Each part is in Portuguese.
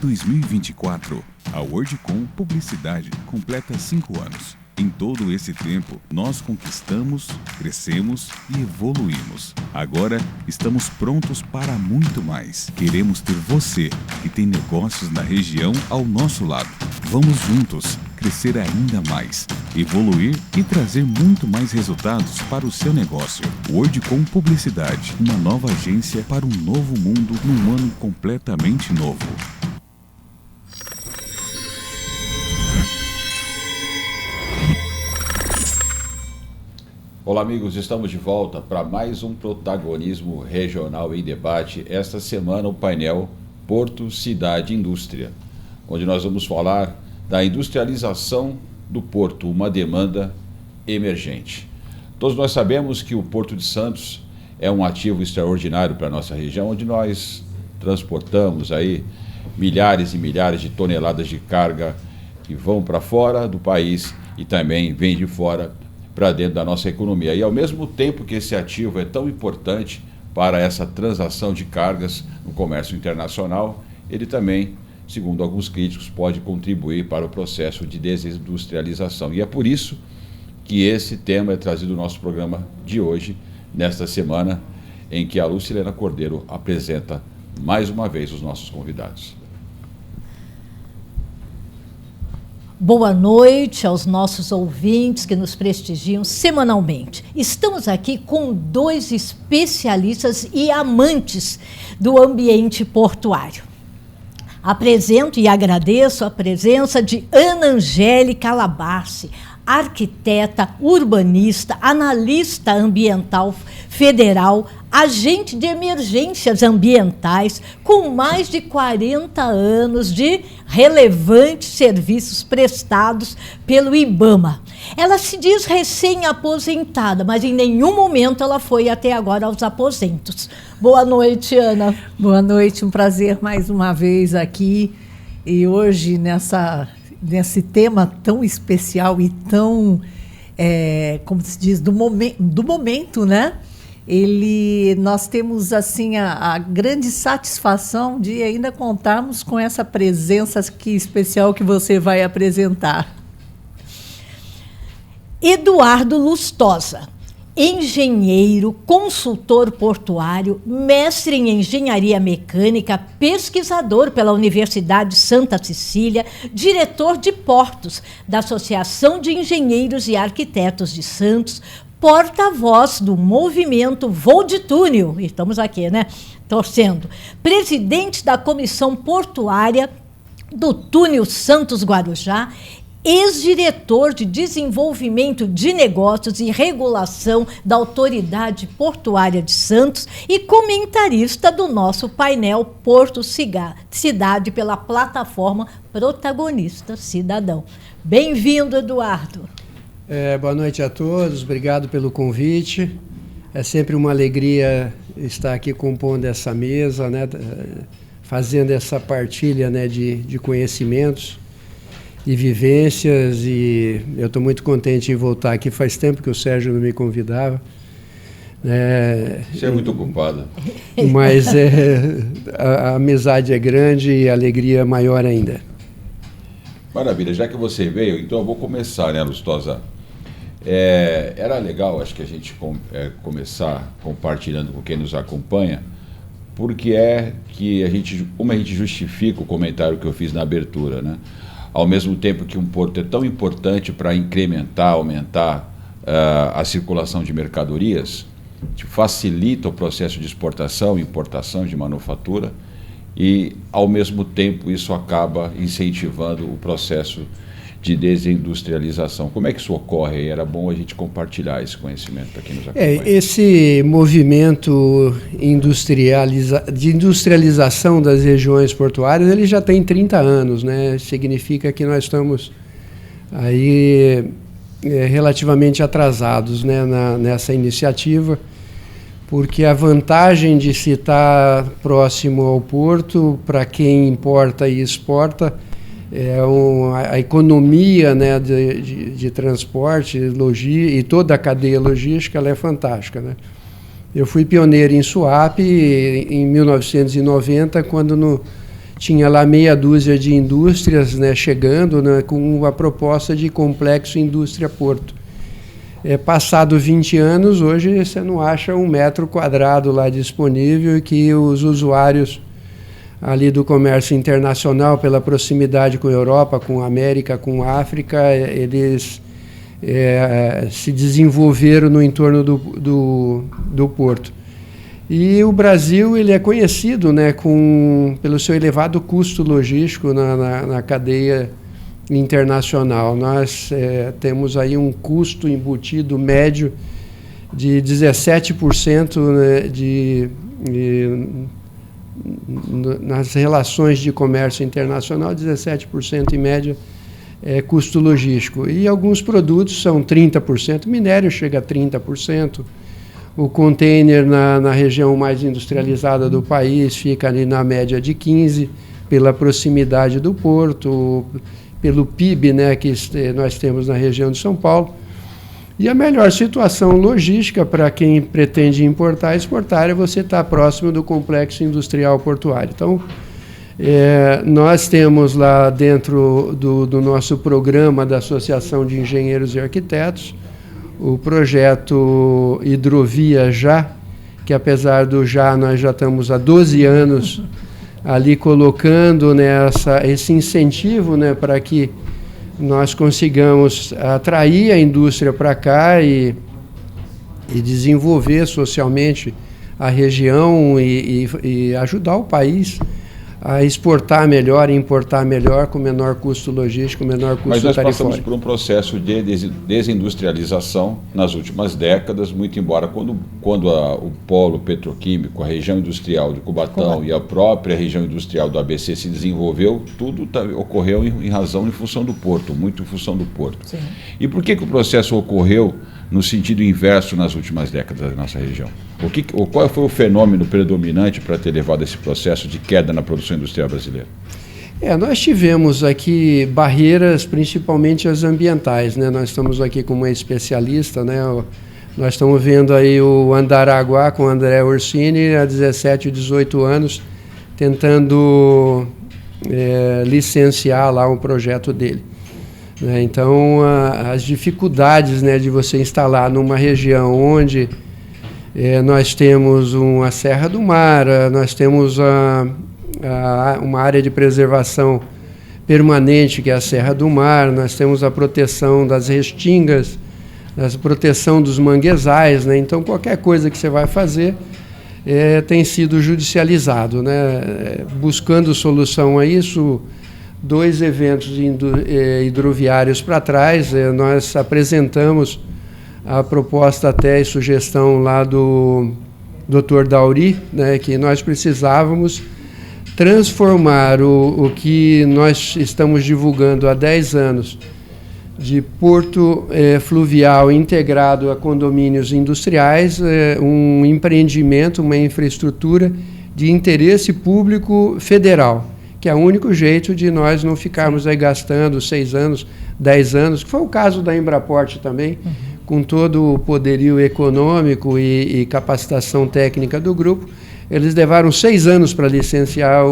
2024, a WorldCom Publicidade completa 5 anos. Em todo esse tempo, nós conquistamos, crescemos e evoluímos. Agora, estamos prontos para muito mais. Queremos ter você, que tem negócios na região, ao nosso lado. Vamos juntos crescer ainda mais, evoluir e trazer muito mais resultados para o seu negócio. WorldCom Publicidade, uma nova agência para um novo mundo num ano completamente novo. Olá amigos, estamos de volta para mais um Protagonismo Regional em Debate. Esta semana o painel Porto, Cidade e Indústria, onde nós vamos falar da industrialização do porto, uma demanda emergente. Todos nós sabemos que o Porto de Santos é um ativo extraordinário para a nossa região, onde nós transportamos aí milhares e milhares de toneladas de carga que vão para fora do país e também vêm de fora para dentro da nossa economia. E ao mesmo tempo que esse ativo é tão importante para essa transação de cargas no comércio internacional, ele também, segundo alguns críticos, pode contribuir para o processo de desindustrialização. E é por isso que esse tema é trazido no nosso programa de hoje, nesta semana, em que a Lucilena Cordeiro apresenta mais uma vez os nossos convidados. Boa noite aos nossos ouvintes que nos prestigiam semanalmente. Estamos aqui com 2 especialistas e amantes do ambiente portuário. Apresento e agradeço a presença de Ana Angélica Labassi, arquiteta, urbanista, analista ambiental federal, agente de emergências ambientais, com mais de 40 anos de relevantes serviços prestados pelo IBAMA. Ela se diz recém-aposentada, mas em nenhum momento ela foi até agora aos aposentos. Boa noite, Ana. Boa noite, um prazer mais uma vez aqui. E hoje, nesse tema tão especial e tão, como se diz, do momento, né? Nós temos assim a grande satisfação de ainda contarmos com essa presença aqui especial que você vai apresentar. Eduardo Lustosa, engenheiro, consultor portuário, mestre em engenharia mecânica, pesquisador pela Universidade Santa Cecília, diretor de portos da Associação de Engenheiros e Arquitetos de Santos, porta-voz do movimento Voo de Túnel, estamos aqui, né, torcendo, presidente da Comissão Portuária do Túnel Santos Guarujá, ex-diretor de Desenvolvimento de Negócios e Regulação da Autoridade Portuária de Santos e comentarista do nosso painel Porto Cidade pela plataforma Protagonista Cidadão. Bem-vindo, Eduardo. Boa noite a todos, obrigado pelo convite. É sempre uma alegria estar aqui compondo essa mesa, né, fazendo essa partilha, né, de conhecimentos e vivências, e eu estou muito contente em voltar aqui. Faz tempo que o Sérgio não me convidava. Você é muito ocupado. Mas a amizade é grande e a alegria maior ainda. Maravilha, já que você veio, então eu vou começar, né, Lustosa? Era legal, acho que a gente começar compartilhando com quem nos acompanha, porque como a gente justifica o comentário que eu fiz na abertura, né? Ao mesmo tempo que um porto é tão importante para aumentar a circulação de mercadorias, facilita o processo de exportação e importação de manufatura, e ao mesmo tempo isso acaba incentivando o processo de desindustrialização. Como é que isso ocorre? Era bom a gente compartilhar esse conhecimento para quem nos acompanha. Esse movimento de industrialização das regiões portuárias, ele já tem 30 anos, né? Significa que nós estamos aí relativamente atrasados, né, nessa iniciativa, porque a vantagem de se estar próximo ao porto, para quem importa e exporta, a economia, né, de transporte e toda a cadeia logística, ela é fantástica, né? Eu fui pioneiro em Suape em 1990, quando tinha lá meia dúzia de indústrias, né, chegando, né, com a proposta de complexo indústria-porto. Passado 20 anos, hoje você não acha 1 metro quadrado lá disponível, e que os usuários ali do comércio internacional, pela proximidade com a Europa, com a América, com a África, eles se desenvolveram no entorno do porto. E o Brasil, ele é conhecido, né, pelo seu elevado custo logístico na cadeia internacional. Nós temos aí um custo embutido médio de 17%, né, nas relações de comércio internacional, 17% em média é custo logístico. E alguns produtos são 30%, minério chega a 30%. O container na região mais industrializada do país fica ali na média de 15%, pela proximidade do porto, pelo PIB, né, que nós temos na região de São Paulo. E a melhor situação logística para quem pretende importar e exportar é você estar próximo do complexo industrial portuário. Então, nós temos lá dentro do nosso programa da Associação de Engenheiros e Arquitetos o projeto Hidrovia Já, que apesar do já, nós já estamos há 12 anos ali colocando, né, esse incentivo, né, para que nós consigamos atrair a indústria para cá e desenvolver socialmente a região e ajudar o país a exportar melhor e importar melhor, com menor custo logístico, menor custo tarifário. Mas nós passamos por um processo de desindustrialização nas últimas décadas, muito embora quando o polo petroquímico, a região industrial de Cubatão e a própria região industrial do ABC se desenvolveu, tudo ocorreu em razão, em função do porto, muito em função do porto. Sim. E por que o processo ocorreu no sentido inverso nas últimas décadas da nossa região? Qual foi o fenômeno predominante para ter levado esse processo de queda na produção industrial brasileira? Nós tivemos aqui barreiras, principalmente as ambientais, né? Nós estamos aqui com uma especialista, né? Nós estamos vendo aí o Andaraguá com o André Orsini, há 17, 18 anos, tentando licenciar lá um projeto dele. Então, as dificuldades, né, de você instalar numa região onde nós temos a Serra do Mar, nós temos uma área de preservação permanente, que é a Serra do Mar, nós temos a proteção das restingas, a proteção dos manguezais, né? Então, qualquer coisa que você vai fazer tem sido judicializado, né? Buscando solução a isso, 2 eventos hidroviários para trás, nós apresentamos a proposta até e sugestão lá do Dr. Dauri, né, que nós precisávamos transformar o que nós estamos divulgando há 10 anos de porto fluvial integrado a condomínios industriais, um empreendimento, uma infraestrutura de interesse público federal, que é o único jeito de nós não ficarmos aí gastando 6 anos, 10 anos, que foi o caso da Embraport também, com todo o poderio econômico e capacitação técnica do grupo. Eles levaram 6 anos para licenciar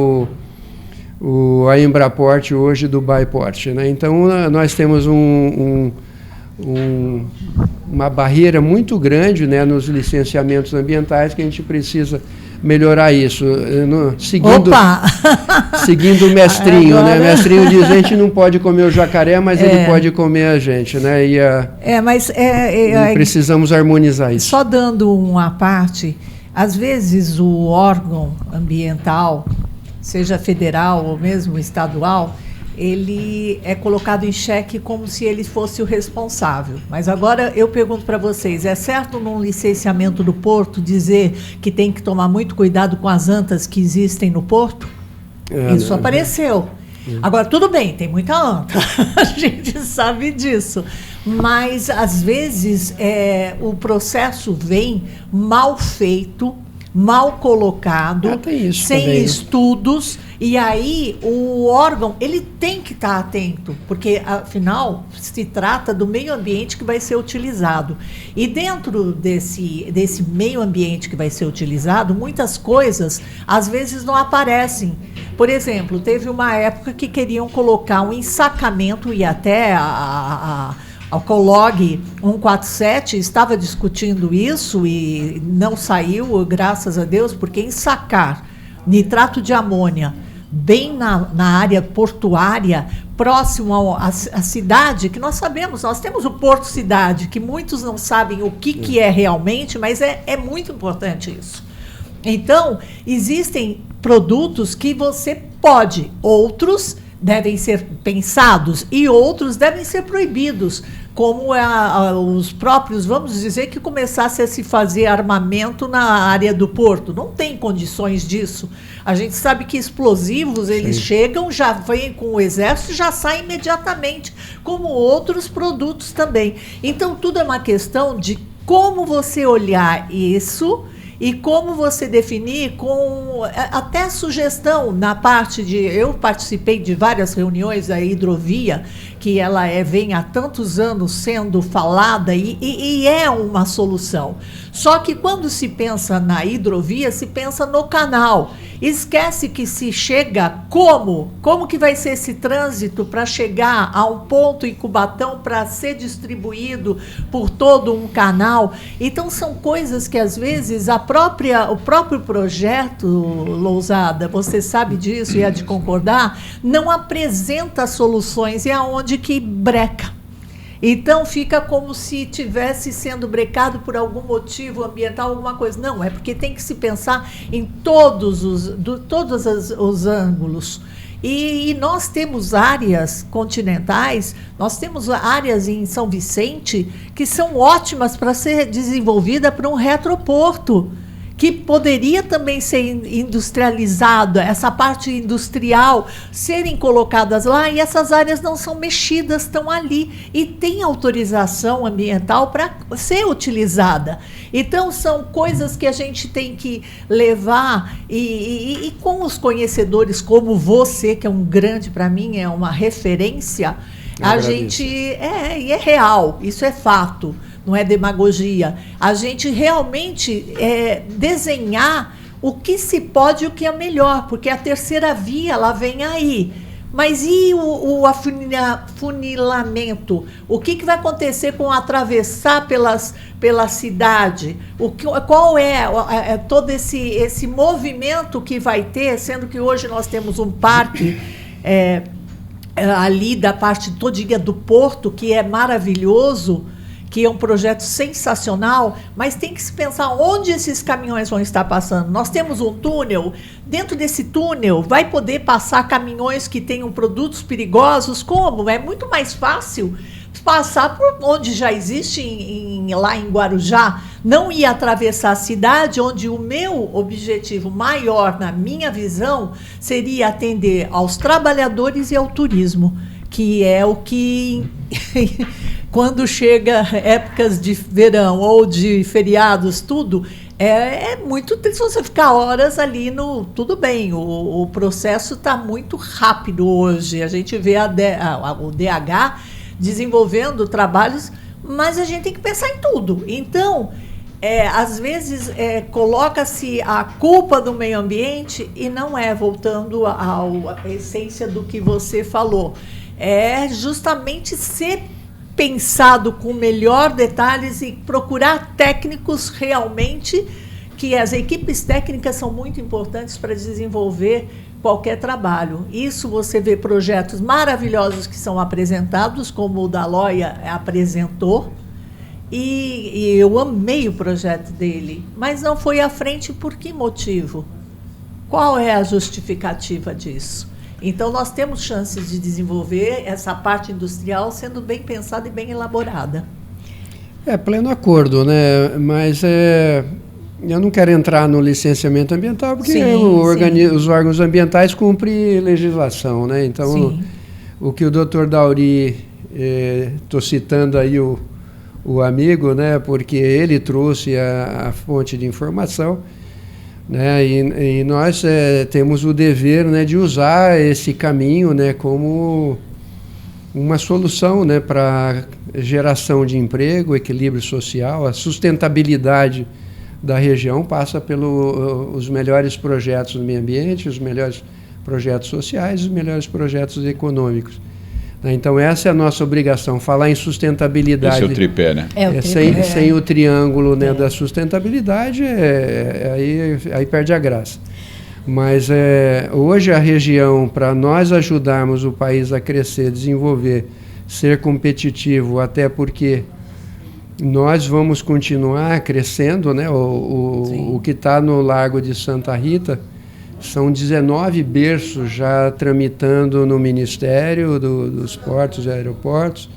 a Embraport hoje do Byport, né? Então, nós temos uma barreira muito grande, né, nos licenciamentos ambientais, que a gente precisa melhorar isso. Seguindo o mestrinho, agora, né? O mestrinho diz: a gente não pode comer o jacaré, mas ele pode comer a gente, né? E precisamos harmonizar isso. Só dando uma parte, às vezes o órgão ambiental, seja federal ou mesmo estadual, ele é colocado em xeque como se ele fosse o responsável. Mas agora eu pergunto para vocês, é certo num licenciamento do porto dizer que tem que tomar muito cuidado com as antas que existem no porto? Isso apareceu. Agora, tudo bem, tem muita anta, a gente sabe disso. Mas, às vezes, o processo vem mal feito, mal colocado, sem também estudos, e aí o órgão ele tem que estar atento, porque afinal se trata do meio ambiente que vai ser utilizado. E dentro desse meio ambiente que vai ser utilizado, muitas coisas às vezes não aparecem, Por exemplo, teve uma época que queriam colocar um ensacamento, e até a Colog 147 estava discutindo isso e não saiu, graças a Deus, porque ensacar nitrato de amônia bem na área portuária, próximo à cidade, que nós sabemos, nós temos o Porto Cidade, que muitos não sabem o que é realmente, mas é muito importante isso. Então, existem produtos que você pode, outros devem ser pensados e outros devem ser proibidos, como os próprios, vamos dizer, que começasse a se fazer armamento na área do porto. Não tem condições disso. A gente sabe que explosivos, eles chegam, já vêm com o exército, já saem imediatamente, como outros produtos também. Então, tudo é uma questão de como você olhar isso e como você definir com até sugestão na parte de... Eu participei de várias reuniões da hidrovia, que ela vem há tantos anos sendo falada e é uma solução. Só que quando se pensa na hidrovia, se pensa no canal. Esquece que se chega como? Como que vai ser esse trânsito para chegar a um ponto em Cubatão para ser distribuído por todo um canal? Então são coisas que às vezes o próprio projeto, Lousada, você sabe disso e há de concordar, não apresenta soluções, e é onde que breca. Então fica como se estivesse sendo brecado por algum motivo ambiental, alguma coisa. Não, é porque tem que se pensar em todos os ângulos. E nós temos áreas continentais, nós temos áreas em São Vicente que são ótimas para ser desenvolvida para um retroporto, que poderia também ser industrializada, essa parte industrial, serem colocadas lá, e essas áreas não são mexidas, estão ali, e tem autorização ambiental para ser utilizada. Então, são coisas que a gente tem que levar, e com os conhecedores como você, que é um grande, para mim, é uma referência, a gente... E é real, isso é fato. Não é demagogia. A gente realmente desenhar o que se pode e o que é melhor, porque a terceira via, ela vem aí. Mas e o afunilamento? O que vai acontecer com atravessar pela cidade? Qual é todo esse movimento que vai ter, sendo que hoje nós temos um parque ali da parte todinha do porto, que é maravilhoso, que é um projeto sensacional, mas tem que se pensar onde esses caminhões vão estar passando. Nós temos um túnel, dentro desse túnel vai poder passar caminhões que tenham produtos perigosos, como? É muito mais fácil passar por onde já existe, lá em Guarujá, não ir atravessar a cidade, onde o meu objetivo maior, na minha visão, seria atender aos trabalhadores e ao turismo, que é o que... Quando chega épocas de verão ou de feriados, tudo, é muito triste você ficar horas ali no... Tudo bem, o processo está muito rápido hoje. A gente vê o DH desenvolvendo trabalhos, mas a gente tem que pensar em tudo. Então, às vezes, coloca-se a culpa do meio ambiente e não voltando à essência do que você falou. É justamente ser pensado com melhor detalhes e procurar técnicos realmente, que as equipes técnicas são muito importantes para desenvolver qualquer trabalho. Isso você vê projetos maravilhosos que são apresentados, como o da Loia apresentou, e eu amei o projeto dele, mas não foi à frente por que motivo? Qual é a justificativa disso? Então, nós temos chances de desenvolver essa parte industrial sendo bem pensada e bem elaborada. Pleno acordo, né? Mas eu não quero entrar no licenciamento ambiental, porque os órgãos ambientais cumprem legislação, né? Então, o que o doutor Dauri, estou citando aí o amigo, né? Porque ele trouxe a fonte de informação, né? E nós temos o dever, né, de usar esse caminho, né, como uma solução, né, para geração de emprego, equilíbrio social. A sustentabilidade da região passa pelos melhores projetos do meio ambiente, os melhores projetos sociais e os melhores projetos econômicos. Então, essa é a nossa obrigação, falar em sustentabilidade. Esse é o tripé, né? Sem o triângulo, né, da sustentabilidade, aí perde a graça. Mas hoje a região, para nós ajudarmos o país a crescer, desenvolver, ser competitivo, até porque nós vamos continuar crescendo, né? O que está no Largo de Santa Rita são 19 berços já tramitando no Ministério dos Portos e Aeroportos.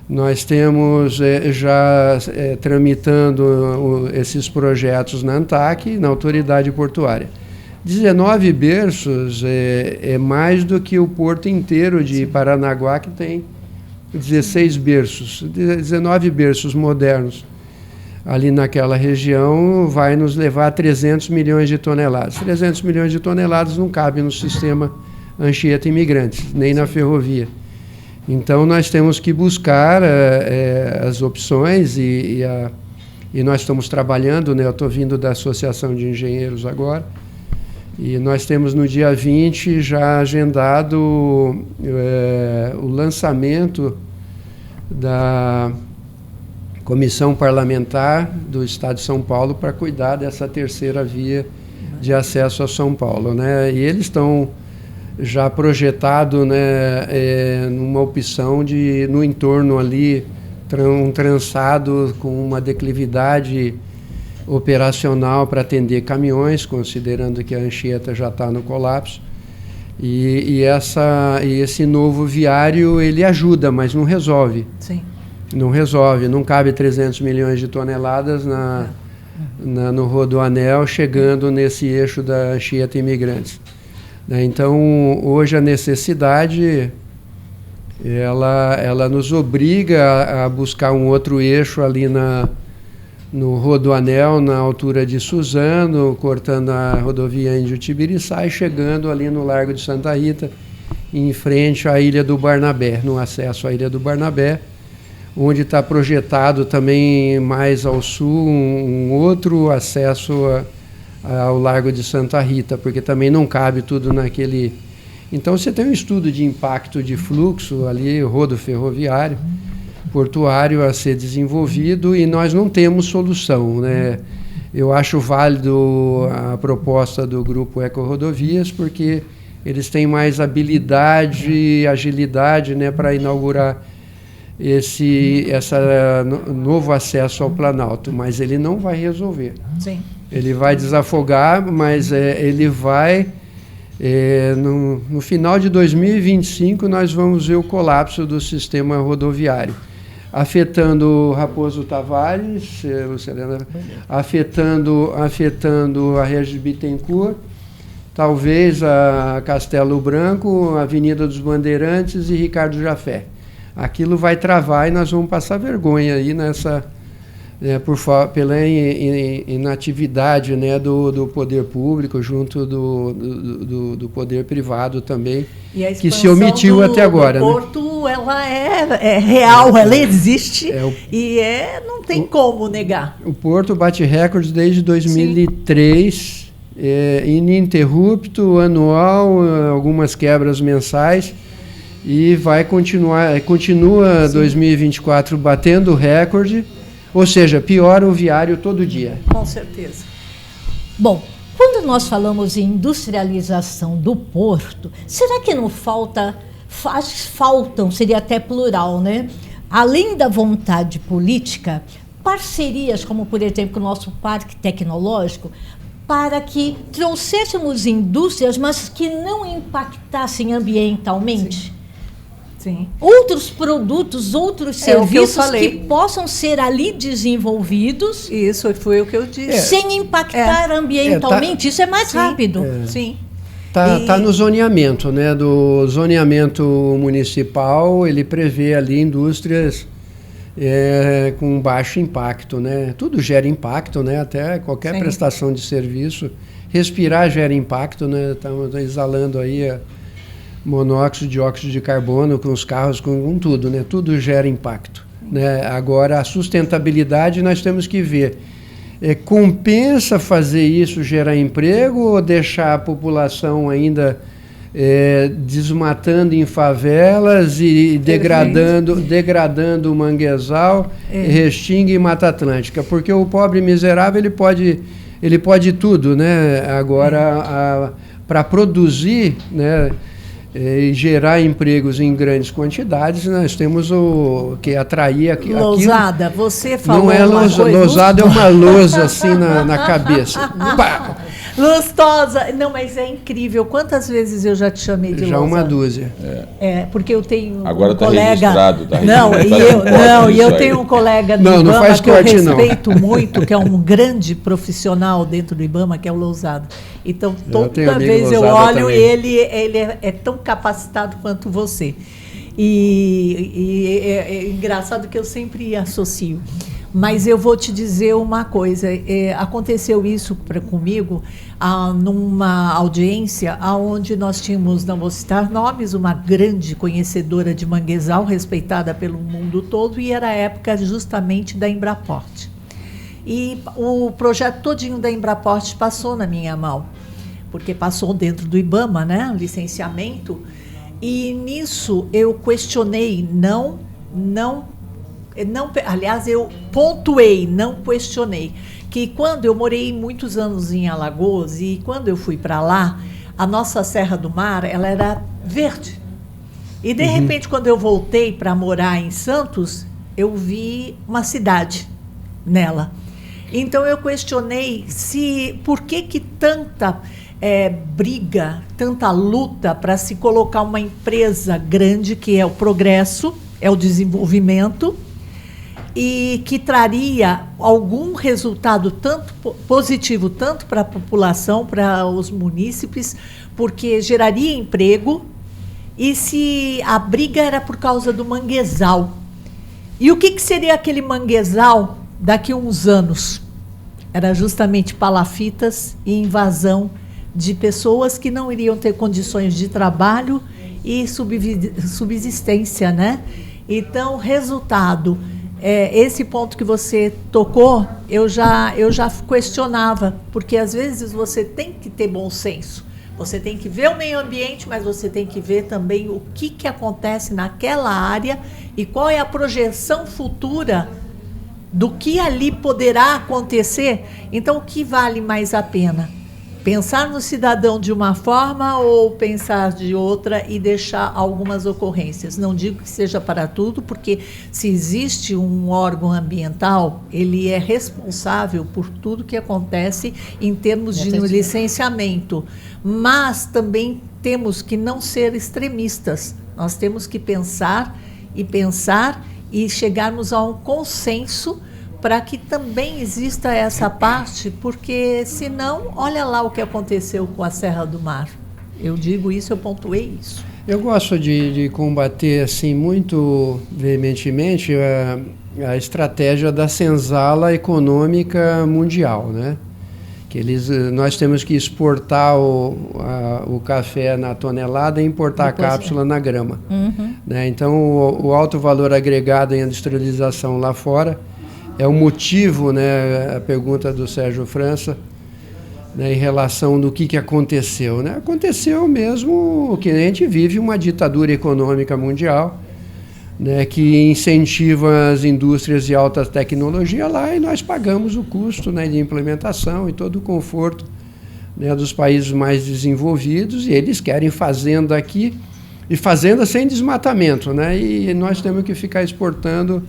Nós temos já tramitando esses projetos na ANTAC, na Autoridade Portuária. 19 berços é mais do que o porto inteiro de Paranaguá, que tem 16 berços, 19 berços modernos. Ali naquela região vai nos levar a 300 milhões de toneladas. 300 milhões de toneladas não cabe no sistema Anchieta Imigrantes, nem na ferrovia. Então nós temos que buscar as opções e nós estamos trabalhando, né? Eu estou vindo da Associação de Engenheiros agora, e nós temos no dia 20 já agendado o lançamento da Comissão Parlamentar do Estado de São Paulo para cuidar dessa terceira via de acesso a São Paulo, né? E eles estão já projetados, né, numa opção no entorno ali, um trançado com uma declividade operacional para atender caminhões, considerando que a Anchieta já está no colapso. E esse novo viário, ele ajuda, mas não resolve. Sim. Não resolve, não cabe 300 milhões de toneladas no Rodoanel, chegando nesse eixo da Anchieta Imigrantes. Então, hoje a necessidade, ela nos obriga a buscar um outro eixo ali no Rodoanel, na altura de Suzano, cortando a rodovia Índio Tibiriçá e chegando ali no Largo de Santa Rita, em frente à Ilha do Barnabé, no acesso à Ilha do Barnabé, onde está projetado também mais ao sul um outro acesso ao Largo de Santa Rita, porque também não cabe tudo naquele... Então você tem um estudo de impacto de fluxo ali, rodo ferroviário, portuário a ser desenvolvido, e nós não temos solução, né? Eu acho válido a proposta do Grupo Eco-Rodovias, porque eles têm mais habilidade e agilidade, né, para inaugurar esse novo acesso ao Planalto, mas ele não vai resolver. Sim. Ele vai desafogar, mas ele vai... no final de 2025, nós vamos ver o colapso do sistema rodoviário, afetando Raposo Tavares, Luciana, afetando a Regis Bittencourt, talvez a Castelo Branco, a Avenida dos Bandeirantes e Ricardo Jafé. Aquilo vai travar e nós vamos passar vergonha aí pela inatividade, né, do poder público junto do poder privado também, que se omitiu até agora. O porto, né? Ela é real, ela existe e não tem como negar. O porto bate recordes desde 2003, ininterrupto, anual, algumas quebras mensais, e vai continua 2024 batendo recorde. Ou seja, piora o viário todo dia. Com certeza. Bom, quando nós falamos em industrialização do porto, será que não faltam, seria até plural, né? Além da vontade política, parcerias, como por exemplo o nosso parque tecnológico, para que trouxéssemos indústrias, mas que não impactassem ambientalmente? Sim. Outros produtos, outros serviços que possam ser ali desenvolvidos. Isso foi o que eu disse. Sem impactar ambientalmente. Isso é mais rápido. Sim. Tá no zoneamento, né? Do zoneamento municipal, ele prevê ali indústrias com baixo impacto, né? Tudo gera impacto, né? Até qualquer prestação de serviço. Respirar gera impacto, né? Estamos exalando aí monóxido, dióxido de carbono com os carros, com tudo, né? Tudo gera impacto, né? Agora, a sustentabilidade nós temos que ver. Compensa fazer isso, gerar emprego, ou deixar a população ainda desmatando em favelas e degradando o manguezal, Restinga e Mata Atlântica, porque o pobre miserável ele pode tudo, né? Agora, para produzir, né, e gerar empregos em grandes quantidades, nós temos que atrair aquilo. Lousada, você falou não é uma coisa... Lousada é uma lousa assim na cabeça. Pá! Lustosa. Não, mas é incrível. Quantas vezes eu já te chamei de Já lousa? uma dúzia. Porque eu tenho Agora um tá colega... registrado, tá Não, registrado. e eu tenho um colega do Não IBAMA faz que eu corte, não. respeito muito, que é um grande profissional dentro do IBAMA, que é o Lousada. Então, toda vez eu olho também. ele é tão capacitado quanto você. E é engraçado que eu sempre associo. Mas eu vou te dizer uma coisa, aconteceu isso comigo numa audiência onde nós tínhamos, não vou citar nomes, uma grande conhecedora de manguezal, respeitada pelo mundo todo, e era a época justamente da Embraport. E o projeto todinho da Embraport passou na minha mão, porque passou dentro do IBAMA, né, licenciamento, e nisso eu questionei, aliás, eu pontuei, não questionei, que quando eu morei muitos anos em Alagoas e quando eu fui para lá, a nossa Serra do Mar, ela era verde. E de repente, quando eu voltei para morar em Santos, eu vi uma cidade nela. Então eu questionei por que tanta briga, tanta luta para se colocar uma empresa grande, que é o progresso, é o desenvolvimento, e que traria algum resultado tanto positivo, tanto para a população, para os munícipes, porque geraria emprego, e se a briga era por causa do manguezal. E o que seria aquele manguezal daqui a uns anos? Era justamente palafitas e invasão de pessoas que não iriam ter condições de trabalho e subsistência, né? Então, resultado... esse ponto que você tocou, eu já questionava, porque às vezes você tem que ter bom senso. Você tem que ver o meio ambiente, mas você tem que ver também o que acontece naquela área e qual é a projeção futura do que ali poderá acontecer. Então, o que vale mais a pena? Pensar no cidadão de uma forma ou pensar de outra e deixar algumas ocorrências. Não digo que seja para tudo, porque se existe um órgão ambiental, ele é responsável por tudo que acontece em termos de licenciamento. Mas também temos que não ser extremistas. Nós temos que pensar e chegarmos a um consenso para que também exista essa parte, porque senão, olha lá o que aconteceu com a Serra do Mar. Eu digo isso, eu pontuei isso. Eu gosto de combater assim muito veementemente a estratégia da senzala econômica mundial, né? Que nós temos que exportar o café na tonelada e importar a cápsula na grama. Né? Então, o alto valor agregado em industrialização lá fora é o motivo, né, a pergunta do Sérgio França, né, em relação do que aconteceu. Né? Aconteceu mesmo que a gente vive uma ditadura econômica mundial, né, que incentiva as indústrias de alta tecnologia lá, e nós pagamos o custo, né, de implementação e todo o conforto, né, dos países mais desenvolvidos, e eles querem fazenda aqui, e fazenda sem desmatamento, né, e nós temos que ficar exportando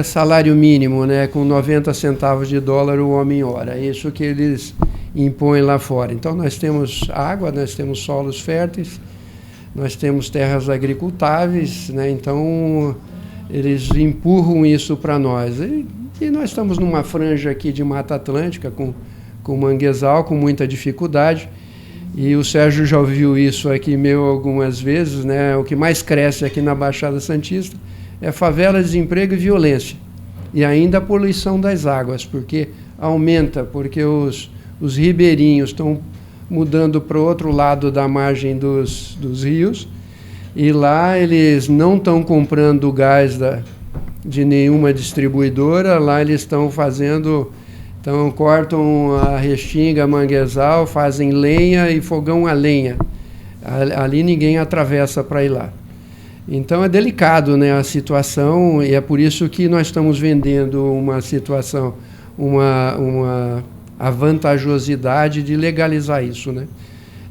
salário mínimo, né, com 90 centavos de dólar o homem-hora. É isso que eles impõem lá fora. Então, nós temos água, nós temos solos férteis, nós temos terras agricultáveis, né, então eles empurram isso para nós. E nós estamos numa franja aqui de Mata Atlântica, com manguezal, com muita dificuldade. E o Sérgio já ouviu isso aqui meu algumas vezes, né, o que mais cresce aqui na Baixada Santista é favela, desemprego e violência. E ainda a poluição das águas, porque aumenta, porque os ribeirinhos estão mudando para o outro lado da margem dos rios, e lá eles não estão comprando gás de nenhuma distribuidora, lá eles estão fazendo, cortam a restinga, manguezal, fazem lenha e fogão a lenha. Ali ninguém atravessa para ir lá. Então é delicado, né, a situação, e é por isso que nós estamos vendendo uma situação, a vantajosidade de legalizar isso, né?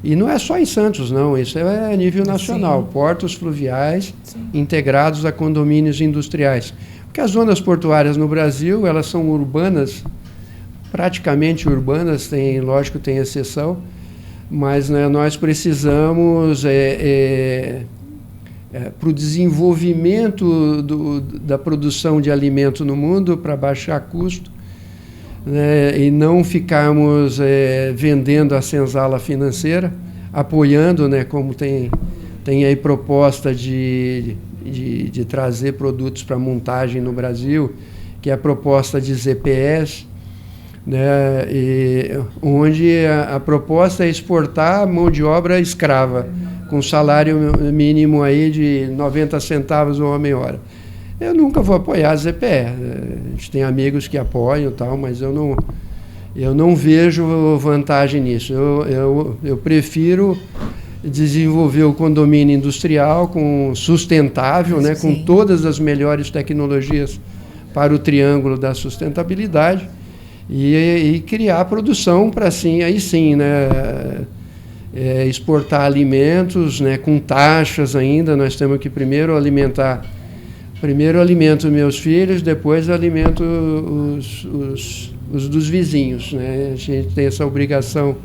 E não é só em Santos, não, isso é a nível nacional. Sim. Portos fluviais, sim, integrados a condomínios industriais. Porque as zonas portuárias no Brasil, elas são urbanas, praticamente urbanas, lógico, tem exceção, mas, né, nós precisamos, para o desenvolvimento da produção de alimento no mundo, para baixar custo, né, e não ficarmos vendendo a senzala financeira, apoiando, né, como tem aí proposta de trazer produtos para montagem no Brasil, que é a proposta de ZPS, né, onde a proposta é exportar mão de obra escrava, com salário mínimo aí de 90 centavos o homem-hora. Eu nunca vou apoiar a ZPE. A gente tem amigos que apoiam, tal, mas eu não vejo vantagem nisso. Eu prefiro desenvolver o condomínio industrial sustentável, né, com todas as melhores tecnologias para o triângulo da sustentabilidade e criar produção para aí sim, né, exportar alimentos, né, com taxas ainda. Nós temos que primeiro alimento meus filhos, depois alimento os dos vizinhos, né? A gente tem essa obrigação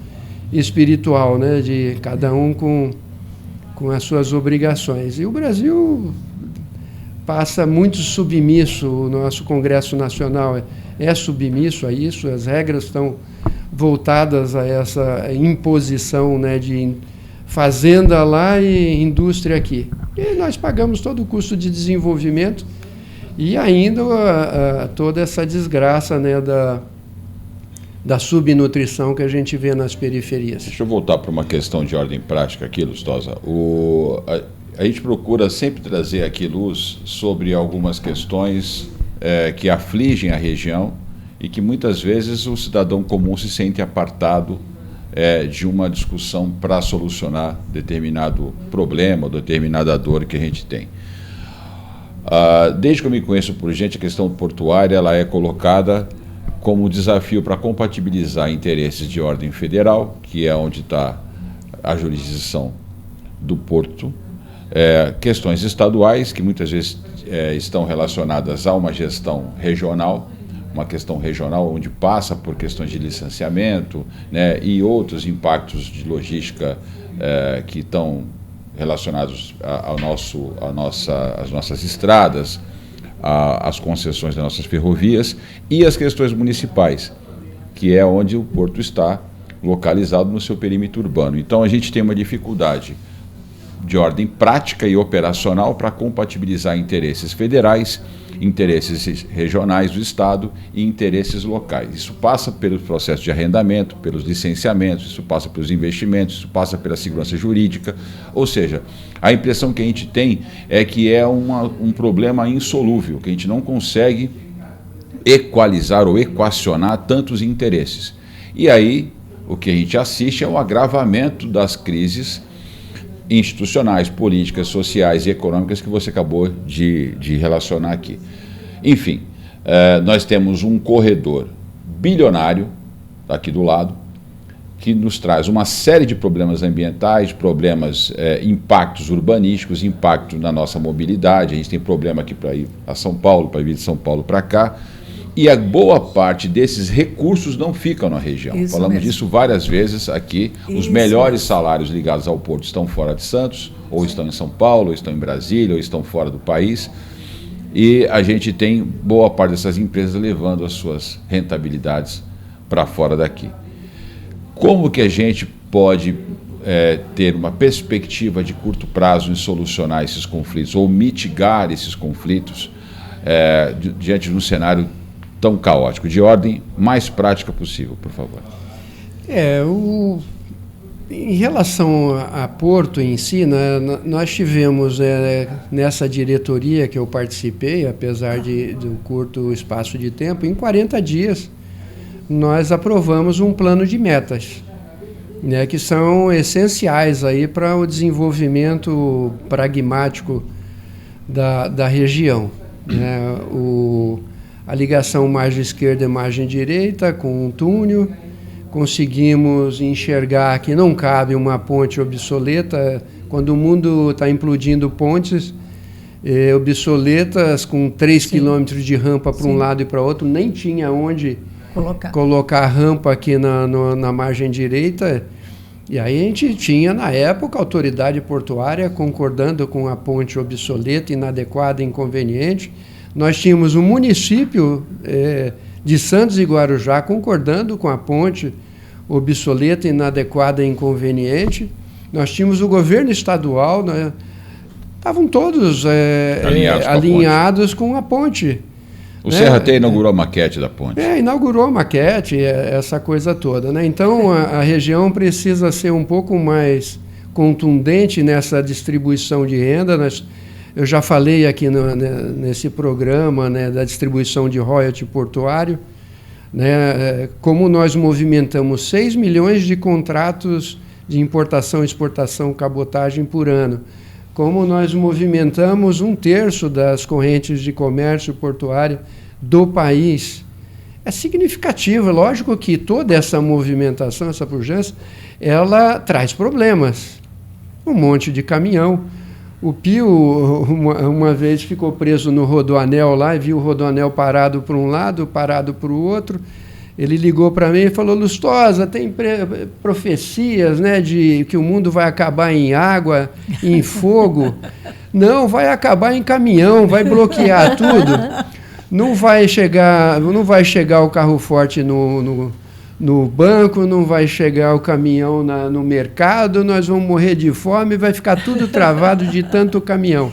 espiritual, né, de cada um com as suas obrigações. E o Brasil passa muito submisso, o nosso Congresso Nacional é submisso a isso, as regras estão voltadas a essa imposição, né, de fazenda lá e indústria aqui. E nós pagamos todo o custo de desenvolvimento e ainda toda essa desgraça, né, da subnutrição que a gente vê nas periferias. Deixa eu voltar para uma questão de ordem prática aqui, Lustosa. A gente procura sempre trazer aqui luz sobre algumas questões que afligem a região e que muitas vezes o cidadão comum se sente apartado de uma discussão para solucionar determinado problema, determinada dor que a gente tem. Desde que eu me conheço por gente, a questão portuária ela é colocada como desafio para compatibilizar interesses de ordem federal, que é onde está a jurisdição do porto, questões estaduais, que muitas vezes estão relacionadas a uma gestão regional, uma questão regional onde passa por questões de licenciamento, né, e outros impactos de logística que estão relacionados às nossas estradas, às concessões das nossas ferrovias e as questões municipais, que é onde o porto está localizado no seu perímetro urbano. Então a gente tem uma dificuldade de ordem prática e operacional para compatibilizar interesses federais, interesses regionais do Estado e interesses locais. Isso passa pelo processo de arrendamento, pelos licenciamentos, isso passa pelos investimentos, isso passa pela segurança jurídica. Ou seja, a impressão que a gente tem é que é um problema insolúvel, que a gente não consegue equalizar ou equacionar tantos interesses. E aí, o que a gente assiste é o agravamento das crises institucionais, políticas, sociais e econômicas que você acabou de relacionar aqui. Enfim, nós temos um corredor bilionário aqui do lado, que nos traz uma série de problemas ambientais, problemas, impactos urbanísticos, impacto na nossa mobilidade. A gente tem problema aqui para ir a São Paulo, para vir de São Paulo para cá, e a boa parte desses recursos não ficam na região. Isso Falamos mesmo. Disso várias vezes aqui. Os melhores salários ligados ao porto estão fora de Santos, ou estão em São Paulo, ou estão em Brasília, ou estão fora do país. E a gente tem boa parte dessas empresas levando as suas rentabilidades para fora daqui. Como que a gente pode ter uma perspectiva de curto prazo em solucionar esses conflitos, ou mitigar esses conflitos diante de um cenário tão caótico, de ordem mais prática possível, por favor? Em relação a Porto em si, né, nós tivemos nessa diretoria que eu participei, apesar do curto espaço de tempo, em 40 dias nós aprovamos um plano de metas. né, que são essenciais aí para o desenvolvimento pragmático da região, né? A ligação margem esquerda e margem direita com um túnel, conseguimos enxergar que não cabe uma ponte obsoleta. Quando o mundo está implodindo pontes obsoletas com 3 quilômetros de rampa para um lado e para outro, nem tinha onde colocar a rampa aqui na margem direita. E aí a gente tinha, na época, a autoridade portuária concordando com a ponte obsoleta, inadequada, inconveniente. Nós tínhamos o município de Santos e Guarujá concordando com a ponte obsoleta, inadequada e inconveniente. Nós tínhamos o governo estadual, né? Estavam todos alinhados com a ponte. O Serra até inaugurou a maquete da ponte. Inaugurou a maquete, essa coisa toda, né? Então, a região precisa ser um pouco mais contundente nessa distribuição de renda. Eu já falei aqui nesse programa, né, da distribuição de royalty portuário, né, como nós movimentamos 6 milhões de contratos de importação, exportação, cabotagem por ano, como nós movimentamos 1/3 das correntes de comércio portuário do país. É significativo. É lógico que toda essa movimentação, essa pujança, ela traz problemas. Um monte de caminhão. O Pio, uma vez, ficou preso no rodoanel lá e viu o rodoanel parado para um lado, parado para o outro. Ele ligou para mim e falou: Lustosa, tem profecias, né, de que o mundo vai acabar em água, em fogo. Não, vai acabar em caminhão, vai bloquear tudo. Não vai chegar o carro forte no banco, não vai chegar o caminhão no mercado, nós vamos morrer de fome, vai ficar tudo travado de tanto caminhão.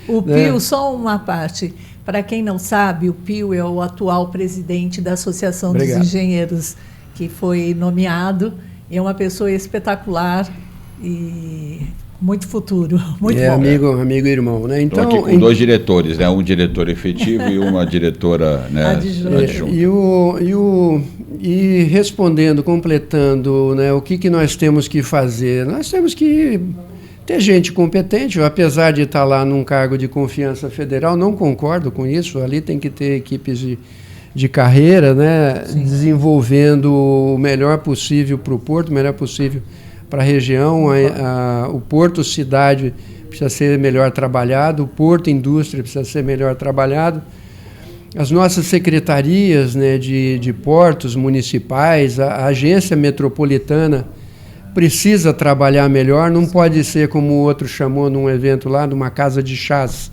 O Pio, só uma parte. Para quem não sabe, o Pio é o atual presidente da Associação dos Engenheiros, que foi nomeado. É uma pessoa espetacular e muito futuro, muito bom. Amigo e irmão, né? Então, aqui com 2 diretores, né? Um diretor efetivo e uma diretora, né, adjunta. E respondendo, completando, né, o que nós temos que fazer? Nós temos que ter gente competente. Eu, apesar de estar lá num cargo de confiança federal, não concordo com isso. Ali tem que ter equipes de carreira, né, desenvolvendo o melhor possível para o porto, o melhor possível para a região. O porto cidade precisa ser melhor trabalhado, o porto indústria precisa ser melhor trabalhado. As nossas secretarias, né, de portos municipais, a agência metropolitana precisa trabalhar melhor. Não pode ser como o outro chamou num evento lá, numa casa de chás,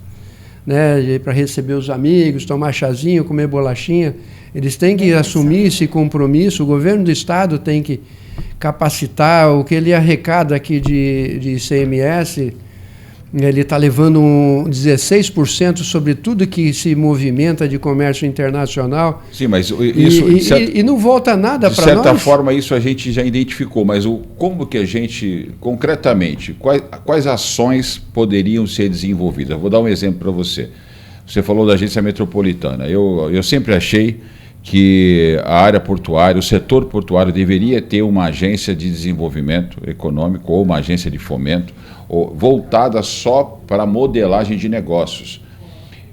né, para receber os amigos, tomar chazinho, comer bolachinha. Eles têm que assumir esse compromisso. O governo do estado tem que capacitar. O que ele arrecada aqui de ICMS, ele está levando 16% sobre tudo que se movimenta de comércio internacional. Sim, mas isso... E não volta nada para nós. De certa forma, isso a gente já identificou, mas como que a gente, concretamente, quais ações poderiam ser desenvolvidas? Eu vou dar um exemplo para você. Você falou da agência metropolitana. Eu sempre achei que a área portuária, o setor portuário deveria ter uma agência de desenvolvimento econômico ou uma agência de fomento voltada só para modelagem de negócios.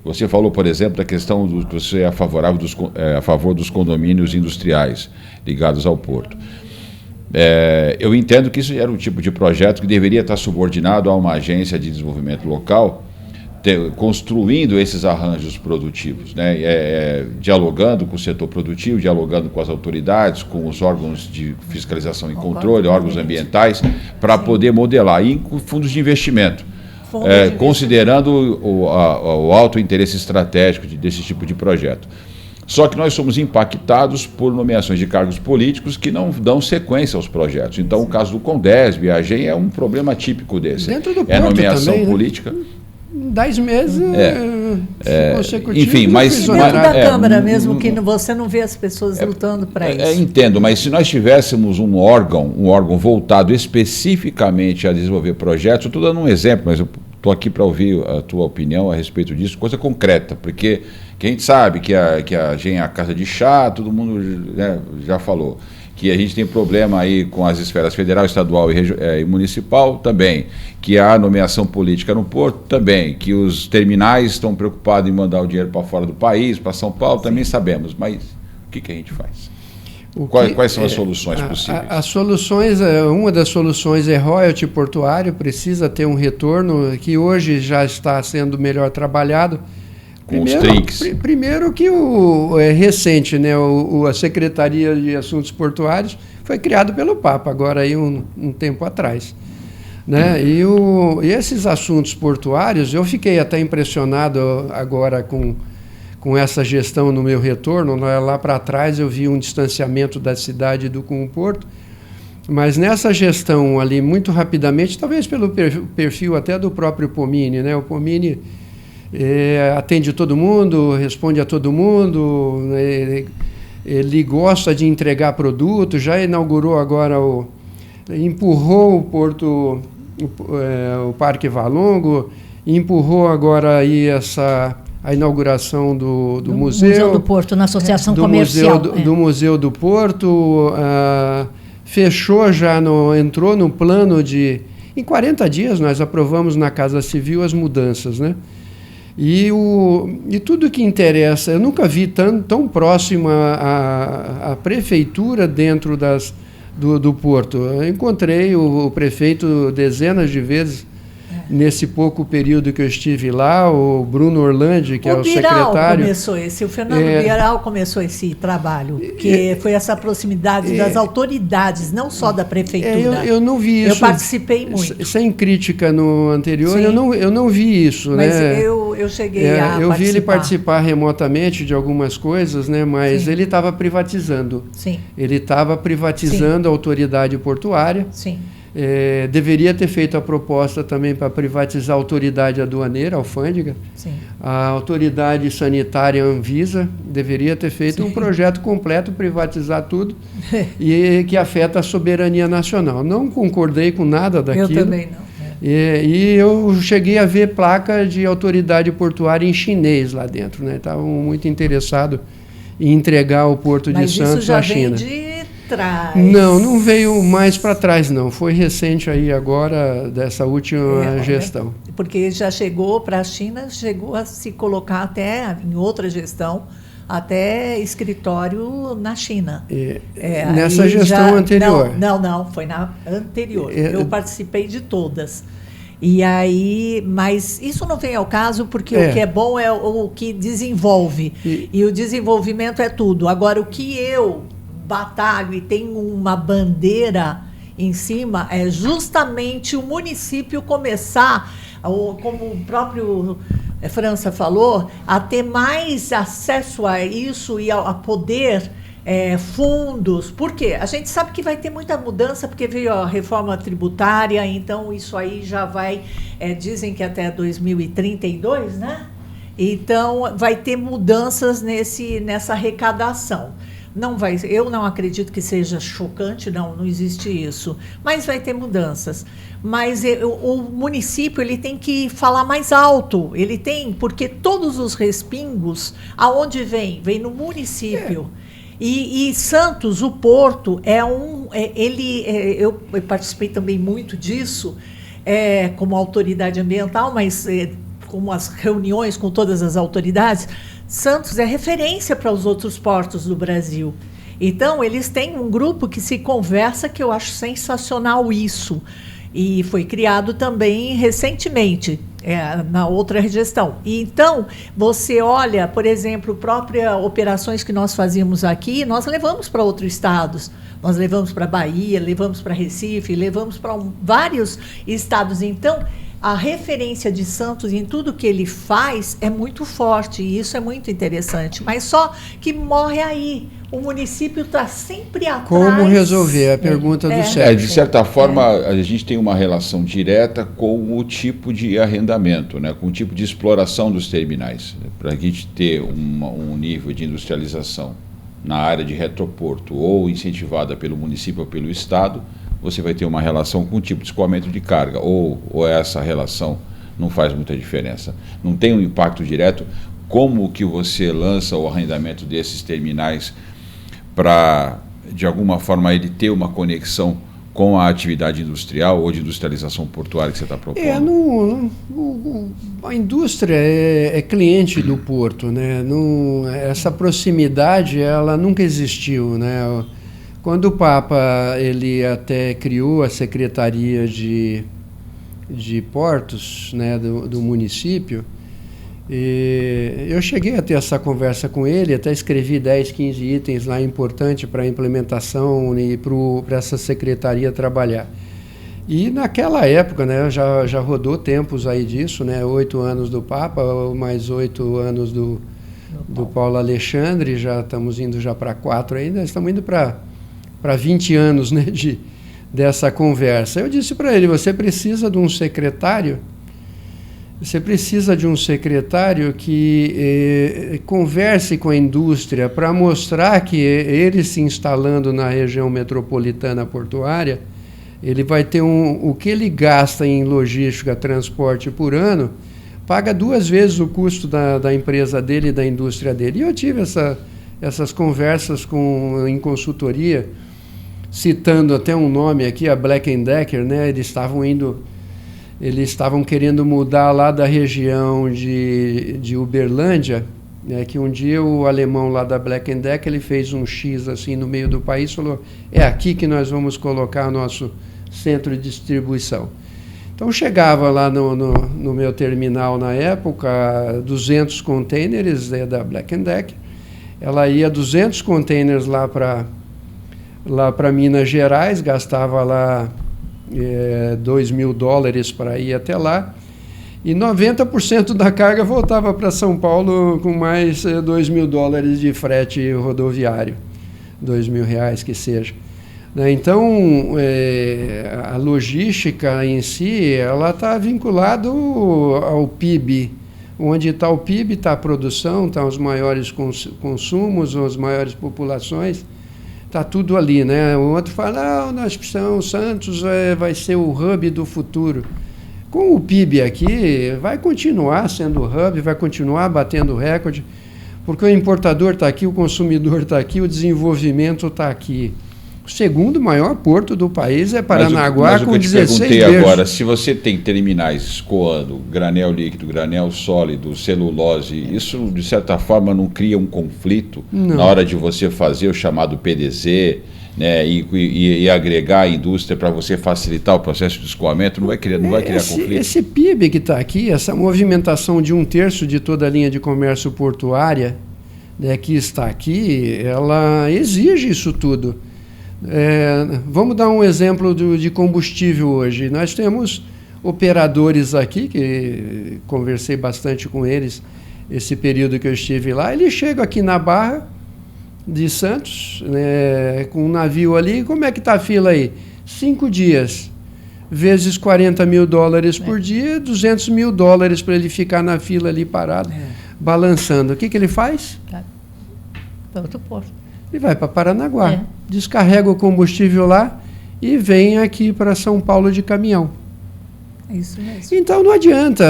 Você falou, por exemplo, da questão que você é a favor dos condomínios industriais ligados ao porto. Eu entendo que isso era um tipo de projeto que deveria estar subordinado a uma agência de desenvolvimento local, construindo esses arranjos produtivos, né? Dialogando com o setor produtivo, dialogando com as autoridades, com os órgãos de fiscalização e controle, órgãos ambientais, para poder modelar, e com fundos de investimento, considerando o alto interesse estratégico desse tipo de projeto. Só que nós somos impactados por nomeações de cargos políticos que não dão sequência aos projetos. Então, o caso do Condesb e a AGEM é um problema típico desse. Dentro do porto nomeação também, política. 10 meses consecutivo. Enfim, mas dentro da Câmara mesmo, que você não vê as pessoas lutando para isso. Entendo, mas se nós tivéssemos um órgão voltado especificamente a desenvolver projetos, eu estou dando um exemplo, mas eu estou aqui para ouvir a tua opinião a respeito disso, coisa concreta, porque a gente sabe que a AGEM é a casa de chá, todo mundo, né, já falou. que a gente tem problema aí com as esferas federal, estadual e municipal também, que há nomeação política no Porto também, que os terminais estão preocupados em mandar o dinheiro para fora do país, para São Paulo, também sabemos, mas o que a gente faz? Quais são as soluções possíveis? As soluções, uma das soluções é royalty portuário, precisa ter um retorno que hoje já está sendo melhor trabalhado. Com os trinques. Primeiro que é recente, né, a Secretaria de Assuntos Portuários foi criado pelo Papa, agora aí um tempo atrás. Né? E esses assuntos portuários, eu fiquei até impressionado agora com essa gestão no meu retorno. Lá para trás eu vi um distanciamento da cidade com o Porto, mas nessa gestão ali, muito rapidamente, talvez pelo perfil até do próprio Pomini, né? O Pomini atende todo mundo, responde a todo mundo, ele gosta de entregar produto, já inaugurou agora, empurrou o Porto, o Parque Valongo, empurrou agora aí a inauguração do Museu do Porto, na Associação Comercial. Do Museu do Porto, fechou já, entrou no plano de... Em 40 dias nós aprovamos na Casa Civil as mudanças, né? E tudo que interessa, eu nunca vi tão próximo a prefeitura dentro do Porto. Eu encontrei o prefeito dezenas de vezes nesse pouco período que eu estive lá, o Bruno Orlandi, que é o secretário. O Fernando Biral começou esse trabalho, que foi essa proximidade das autoridades, não só da prefeitura. Eu não vi isso. Eu participei muito. Sem crítica no anterior, eu não vi isso. Mas né? eu cheguei a participar. Eu vi ele participar remotamente de algumas coisas, né? Mas ele estava privatizando. Sim. Ele estava privatizando a autoridade portuária. Sim. Deveria ter feito a proposta também para privatizar a autoridade aduaneira, a alfândega. Sim. A autoridade sanitária Anvisa deveria ter feito um projeto completo, privatizar tudo, e que afeta a soberania nacional. Não concordei com nada daquilo. Eu também não. E eu cheguei a ver placa de autoridade portuária em chinês lá dentro, né? Estavam muito interessados em entregar o Porto de Santos à China. Mas isso já vem de trás. Não veio mais para trás, não. Foi recente aí agora, dessa última gestão. Porque já chegou para a China, chegou a se colocar até em outra gestão, até escritório na China. Nessa gestão anterior? Não, foi na anterior. Eu participei de todas. E aí, mas isso não vem ao caso, porque o que é bom é o que desenvolve. E o desenvolvimento é tudo. Agora, o que eu batalho e tenho uma bandeira em cima é justamente o município começar, como o próprio França falou, a ter mais acesso a isso e a poder fundos. Por quê? A gente sabe que vai ter muita mudança, porque veio a reforma tributária, então isso aí já vai, dizem que até 2032, né? Então vai ter mudanças nessa arrecadação. Eu não acredito que seja chocante, não existe isso, mas vai ter mudanças. Mas o município ele tem que falar mais alto, porque todos os respingos, aonde vem no município. E Santos, o Porto, eu participei também muito disso, como autoridade ambiental, mas com as reuniões com todas as autoridades. Santos é referência para os outros portos do Brasil. Então, eles têm um grupo que se conversa, que eu acho sensacional isso. E foi criado também recentemente, na outra gestão. E então, você olha, por exemplo, próprias operações que nós fazíamos aqui, nós levamos para outros estados. Nós levamos para Bahia, levamos para Recife, levamos para vários estados. Então, a referência de Santos em tudo que ele faz é muito forte, e isso é muito interessante. Mas só que morre aí. O município está sempre atrás. Como resolver? A pergunta do Sérgio. De certa forma, a gente tem uma relação direta com o tipo de arrendamento, né? Com o tipo de exploração dos terminais. Para a gente ter um nível de industrialização na área de retroporto, ou incentivada pelo município ou pelo Estado, você vai ter uma relação com o tipo de escoamento de carga, ou essa relação não faz muita diferença. Não tem um impacto direto. Como que você lança o arrendamento desses terminais para de alguma forma, ele ter uma conexão com a atividade industrial ou de industrialização portuária que você está propondo? A indústria é cliente do porto, né? Essa proximidade, ela nunca existiu, né? Quando o Papa, ele até criou a Secretaria de Portos, né, do município, eu cheguei a ter essa conversa com ele, até escrevi 10, 15 itens lá importantes para a implementação e para essa secretaria trabalhar. E naquela época, né, já rodou tempos aí disso, né, 8 anos do Papa, mais 8 anos do Paulo Alexandre, já estamos indo já para 4 ainda, estamos indo para 20 anos, né, dessa conversa. Eu disse para ele, você precisa de um secretário que converse com a indústria para mostrar que ele se instalando na região metropolitana portuária, ele vai ter o que ele gasta em logística, transporte por ano, paga 2 vezes o custo da empresa dele e da indústria dele. E eu tive essas conversas em consultoria, citando até um nome aqui, a Black & Decker, né? Eles estavam querendo mudar lá da região de Uberlândia, né, que um dia o alemão lá da Black & Decker, ele fez um X assim no meio do país, falou, é aqui que nós vamos colocar o nosso centro de distribuição. Então chegava lá no meu terminal na época, 200 containers da Black & Decker, ela ia 200 containers lá para Minas Gerais, gastava lá $2.000 para ir até lá, e 90% da carga voltava para São Paulo com mais $2.000 de frete rodoviário, R$2.000 que seja. Então, a logística em si, ela está vinculada ao PIB. Onde está o PIB, está a produção, estão os maiores consumos, as maiores populações. Está tudo ali, né? O outro fala, nós precisamos, Santos vai ser o hub do futuro. Com o PIB aqui, vai continuar sendo o hub, vai continuar batendo recorde, porque o importador está aqui, o consumidor está aqui, o desenvolvimento está aqui. O segundo maior porto do país é Paranaguá, com 16 berços. Agora, se você tem terminais escoando, granel líquido, granel sólido, celulose, isso de certa forma não cria um conflito na hora de você fazer o chamado PDZ, né, e agregar a indústria para você facilitar o processo de escoamento? Não vai criar conflito? Esse PIB que está aqui, essa movimentação de 1/3 de toda a linha de comércio portuária, né, que está aqui, ela exige isso tudo. Vamos dar um exemplo de combustível hoje. Nós temos operadores aqui, que conversei bastante com eles esse período que eu estive lá. Eles chegam aqui na Barra de Santos, né, com um navio ali. Como é que está a fila aí? 5 dias, vezes $40.000 por dia, $200.000 para ele ficar na fila ali parado, balançando. O que ele faz? Para outro porto. Ele vai para Paranaguá, descarrega o combustível lá e vem aqui para São Paulo de caminhão. É isso mesmo. Então não adianta.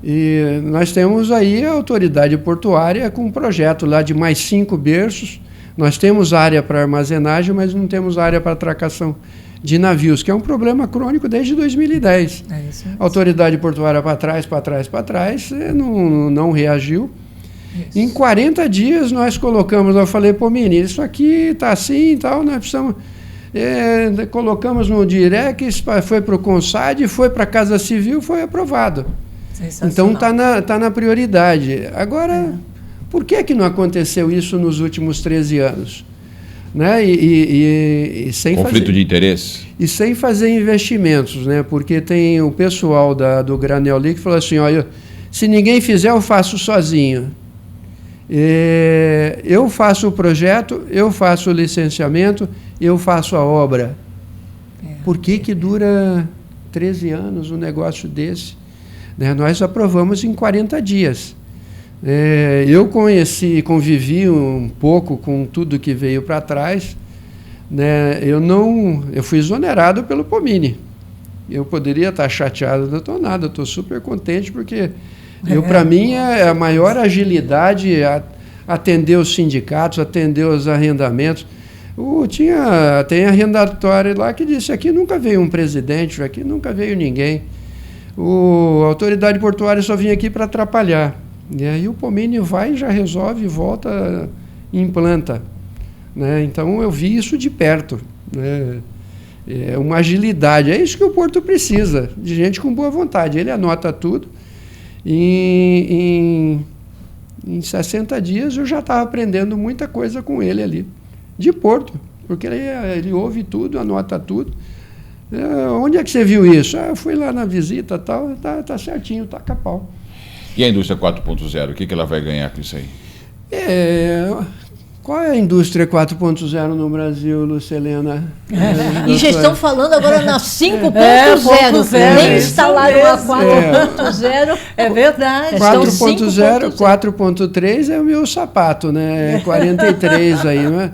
E nós temos aí a autoridade portuária com um projeto lá de mais 5 berços. Nós temos área para armazenagem, mas não temos área para atracação de navios, que é um problema crônico desde 2010. É isso mesmo. A autoridade portuária para trás, não reagiu. Isso. Em 40 dias nós colocamos, eu falei, Pomini, isso aqui está assim e tal, nós precisamos... colocamos no Direx, foi para o Consad, foi para a Casa Civil, foi aprovado. Então está na prioridade. Agora, por que não aconteceu isso nos últimos 13 anos? Né? E sem conflito de interesse. E sem fazer investimentos, né? Porque tem o pessoal do Granel ali que falou assim, olha, se ninguém fizer, eu faço sozinho. Eu faço o projeto, eu faço o licenciamento, eu faço a obra. Por que dura 13 anos um negócio desse? Nós aprovamos em 40 dias. Eu convivi um pouco com tudo que veio para trás. Né? Eu fui exonerado pelo Pomini. Eu poderia estar chateado, não estou nada, estou super contente porque para mim é a maior agilidade, atender os sindicatos, atender os arrendamentos. Tem arrendatório lá que disse, aqui nunca veio um presidente, aqui nunca veio ninguém. A autoridade portuária só vinha aqui para atrapalhar. E aí o Pomini vai, já resolve, volta e implanta. Né? Então eu vi isso de perto. Né? É uma agilidade, é isso que o Porto precisa, de gente com boa vontade. Ele anota tudo. Em 60 dias eu já estava aprendendo muita coisa com ele ali, de Porto, porque ele ouve tudo, anota tudo. Onde é que você viu isso? Eu fui lá na visita, tal, tá certinho, tá capau. E a indústria 4.0, o que ela vai ganhar com isso aí? Qual é a indústria 4.0 no Brasil, Lucelena? E já estão falando agora na 5.0. Nem instalaram a 4.0. É verdade. 4.3 é o meu sapato, né? 43 aí, né?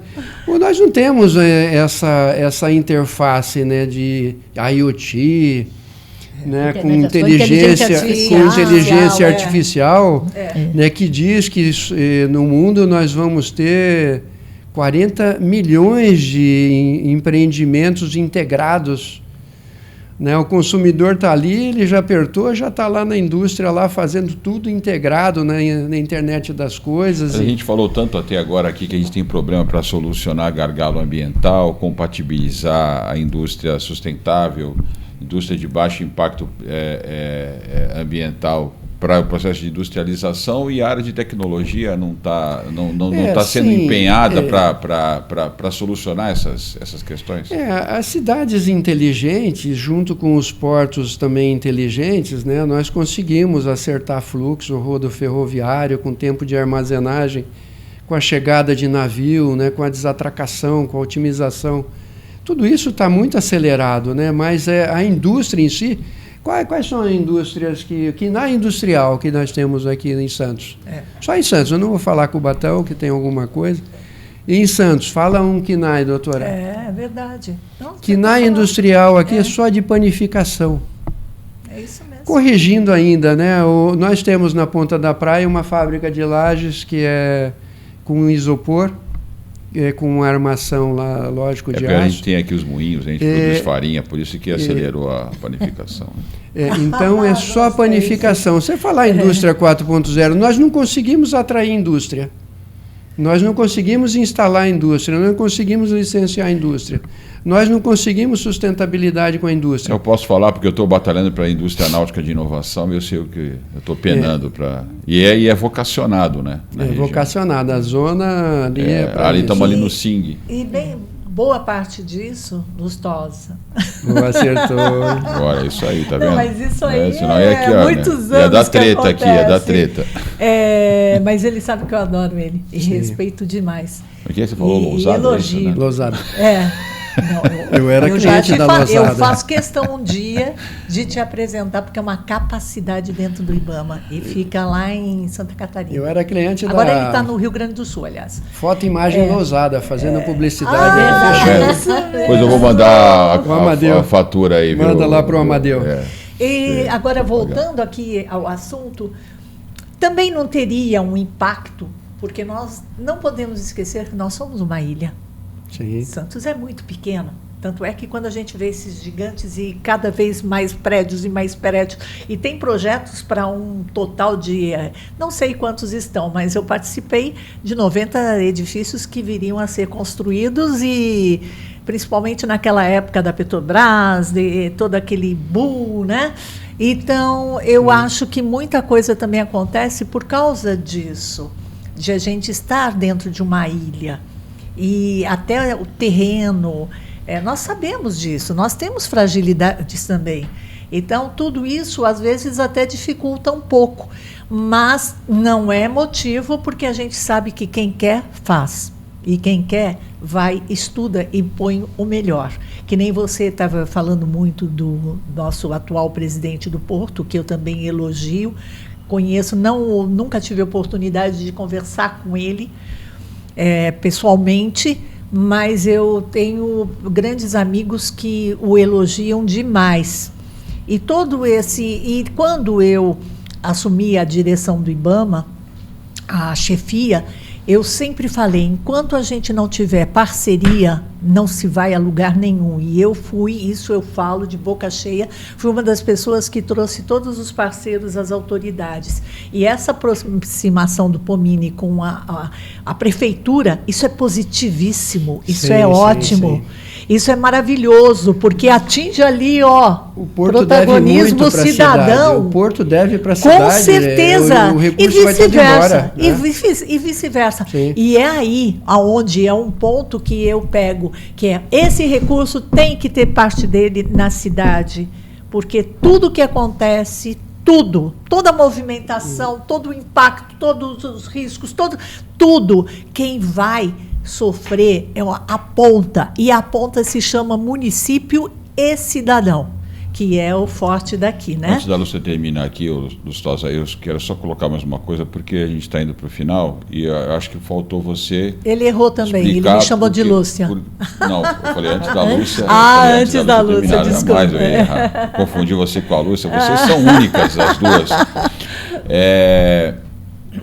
Nós não temos essa interface, né, de IoT, né, com inteligência artificial, né, que diz que no mundo nós vamos ter 40 milhões de empreendimentos integrados. Né, o consumidor está ali, ele já apertou, já está lá na indústria, lá fazendo tudo integrado, né, na internet das coisas. A gente falou tanto até agora aqui que a gente tem problema para solucionar gargalo ambiental, compatibilizar a indústria sustentável, indústria de baixo impacto ambiental para o processo de industrialização, e a área de tecnologia não está sendo empenhada para solucionar essas questões? As cidades inteligentes, junto com os portos também inteligentes, né, nós conseguimos acertar fluxo, rodo ferroviário, com tempo de armazenagem, com a chegada de navio, né, com a desatracação, com a otimização. Tudo isso está muito acelerado, né? Mas a indústria em si, quais são as indústrias que na industrial que nós temos aqui em Santos? Só em Santos, eu não vou falar Cubatão, que tem alguma coisa. E em Santos, fala um KINAI, doutora. É verdade. KINAI industrial aqui é só de panificação. É isso mesmo. Corrigindo ainda, né? Nós temos na Ponta da Praia uma fábrica de lajes que é com isopor, com armação lá, lógico, de aço. A gente tem aqui os moinhos, a gente produz farinha, por isso que acelerou a panificação. Então é só panificação. Você falar indústria 4.0, nós não conseguimos atrair indústria. Nós não conseguimos instalar a indústria, nós não conseguimos licenciar a indústria. Nós não conseguimos sustentabilidade com a indústria. Eu posso falar porque eu estou batalhando para a indústria náutica de inovação, eu sei o que eu estou penando para... E é vocacionado, né? Vocacionado. A zona ali ali estamos ali no SING. E bem, boa parte disso, Lustosa. Acertou. Agora, isso aí, tá vendo? Não, mas isso aí senão aqui, muitos anos ia dar treta aqui, ia dar treta. Mas ele sabe que eu adoro ele e respeito demais. O que você falou? Lousada? Elogio. Isso, né? Lousada. Não, eu era cliente da Lousada. Eu faço questão um dia de te apresentar, porque é uma capacidade dentro do IBAMA. E fica lá em Santa Catarina. Eu era cliente Agora ele está no Rio Grande do Sul, aliás. Foto e imagem Lousada, fazendo publicidade. Depois eu vou mandar a fatura aí. Manda lá para o Amadeu. E agora, voltando aqui ao assunto, também não teria um impacto, porque nós não podemos esquecer que nós somos uma ilha. Sim. Santos é muito pequeno. Tanto é que quando a gente vê esses gigantes e cada vez mais prédios, e tem projetos para um total de, não sei quantos estão, mas eu participei de 90 edifícios que viriam a ser construídos, e principalmente naquela época da Petrobras, de todo aquele boom, né? Então, eu acho que muita coisa também acontece por causa disso, de a gente estar dentro de uma ilha. E até o terreno, nós sabemos disso, nós temos fragilidades também. Então, tudo isso, às vezes, até dificulta um pouco, mas não é motivo, porque a gente sabe que quem quer, faz. E quem quer, vai, estuda e põe o melhor. Que nem você estava falando muito do nosso atual presidente do Porto, que eu também elogio, conheço, nunca tive a oportunidade de conversar com ele, pessoalmente, mas eu tenho grandes amigos que o elogiam demais. E quando eu assumi a direção do IBAMA, a chefia, Eu sempre falei, enquanto a gente não tiver parceria, não se vai a lugar nenhum. E isso eu falo de boca cheia, fui uma das pessoas que trouxe todos os parceiros às autoridades. E essa aproximação do Pomini com a prefeitura, isso é positivíssimo, isso é ótimo. Sim. Isso é maravilhoso, porque atinge ali, o Porto protagonismo deve cidadão. O Porto deve para a cidade. Com certeza. O recurso vai ter embora, né? E vice-versa. E é aí onde é um ponto que eu pego, que é esse recurso tem que ter parte dele na cidade, porque tudo que acontece, toda a movimentação, todo o impacto, todos os riscos, tudo, quem vai sofrer é a ponta, e a ponta se chama município e cidadão, que é o forte daqui, né? Antes da Lúcia terminar aqui, Lustosa, eu quero só colocar mais uma coisa, porque a gente está indo para o final, e eu acho que faltou você. Ele errou também, ele me chamou de Lúcia. Não, eu falei antes da Lúcia. Antes da Lúcia, desculpa. Jamais eu ia errar. Confundi você com a Lúcia, vocês são únicas as duas.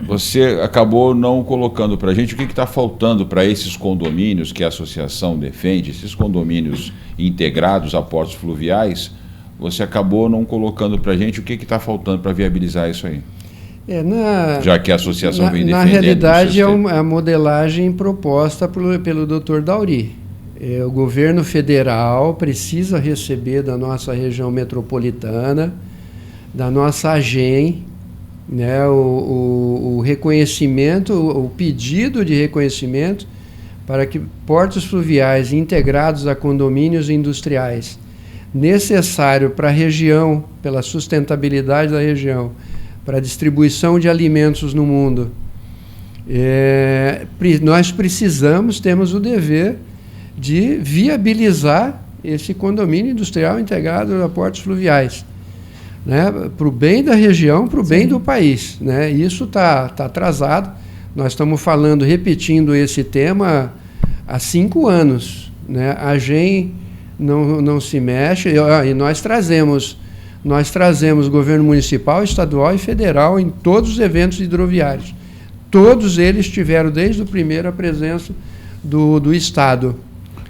Você acabou não colocando para a gente o que está faltando para esses condomínios que a associação defende, esses condomínios integrados a portos fluviais. Você acabou não colocando para a gente o que está faltando para viabilizar isso aí. Já que a associação vem defendendo. Na realidade, é a modelagem proposta pelo Dr. Dauri. O governo federal precisa receber da nossa região metropolitana, da nossa AGEM, né, o reconhecimento, o pedido de reconhecimento para que portos fluviais integrados a condomínios industriais, necessário para a região, pela sustentabilidade da região, para a distribuição de alimentos no mundo, nós temos o dever de viabilizar esse condomínio industrial integrado a portos fluviais, né, para o bem da região, para o bem do país, né? Isso está atrasado. Nós estamos repetindo esse tema há 5 anos, né? A GEM não se mexe, e nós trazemos governo municipal, estadual e federal em todos os eventos hidroviários. Todos eles tiveram desde o primeiro a presença do Estado.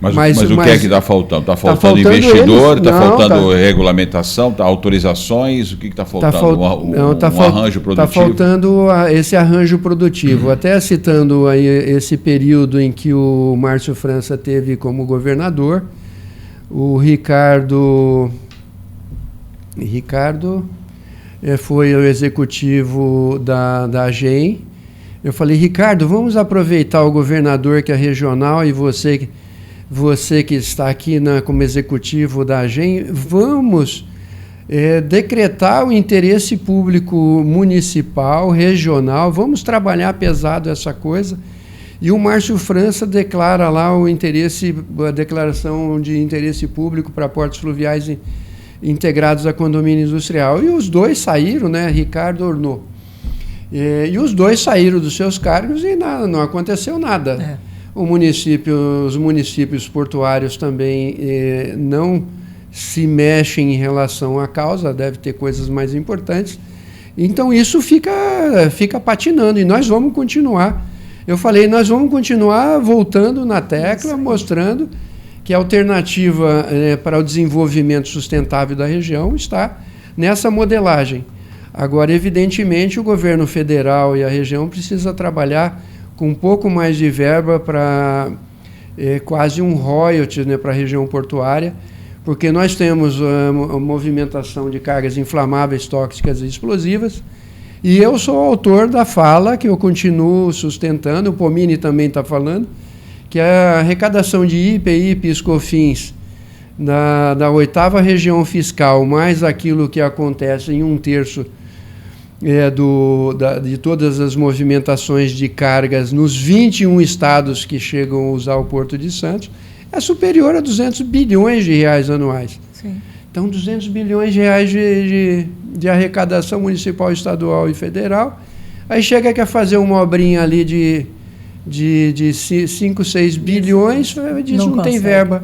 Mas o que é que está faltando? Está faltando investidor, está faltando regulamentação, autorizações, o que está faltando? Um arranjo produtivo? Está faltando esse arranjo produtivo. Até citando aí esse período em que o Márcio França teve como governador, o Ricardo foi o executivo da AGEM. Eu falei, Ricardo, vamos aproveitar o governador que é regional e você que está aqui como executivo da AGEM, vamos decretar o interesse público municipal, regional, vamos trabalhar pesado essa coisa. E o Márcio França declara lá a declaração de interesse público para portos fluviais integrados a condomínio industrial. E os dois saíram, né, Ricardo Ornô. E os dois saíram dos seus cargos e não aconteceu nada. Os municípios portuários também não se mexem em relação à causa, deve ter coisas mais importantes. Então isso fica patinando e nós vamos continuar. Eu falei, nós vamos continuar voltando na tecla, mostrando que a alternativa para o desenvolvimento sustentável da região está nessa modelagem. Agora, evidentemente, o governo federal e a região precisam trabalhar com um pouco mais de verba para quase um royalty, né, para a região portuária, porque nós temos a movimentação de cargas inflamáveis, tóxicas e explosivas, e eu sou autor da fala que eu continuo sustentando, o Pomini também está falando, que a arrecadação de IPI e PIS/COFINS da 8ª região fiscal, mais aquilo que acontece em 1/3 de todas as movimentações de cargas nos 21 estados que chegam a usar o Porto de Santos, é superior a 200 bilhões de reais anuais. Sim. Então, 200 bilhões de reais de arrecadação municipal, estadual e federal. Aí chega quer fazer uma obrinha ali de 5, 6 bilhões, diz não tem verba.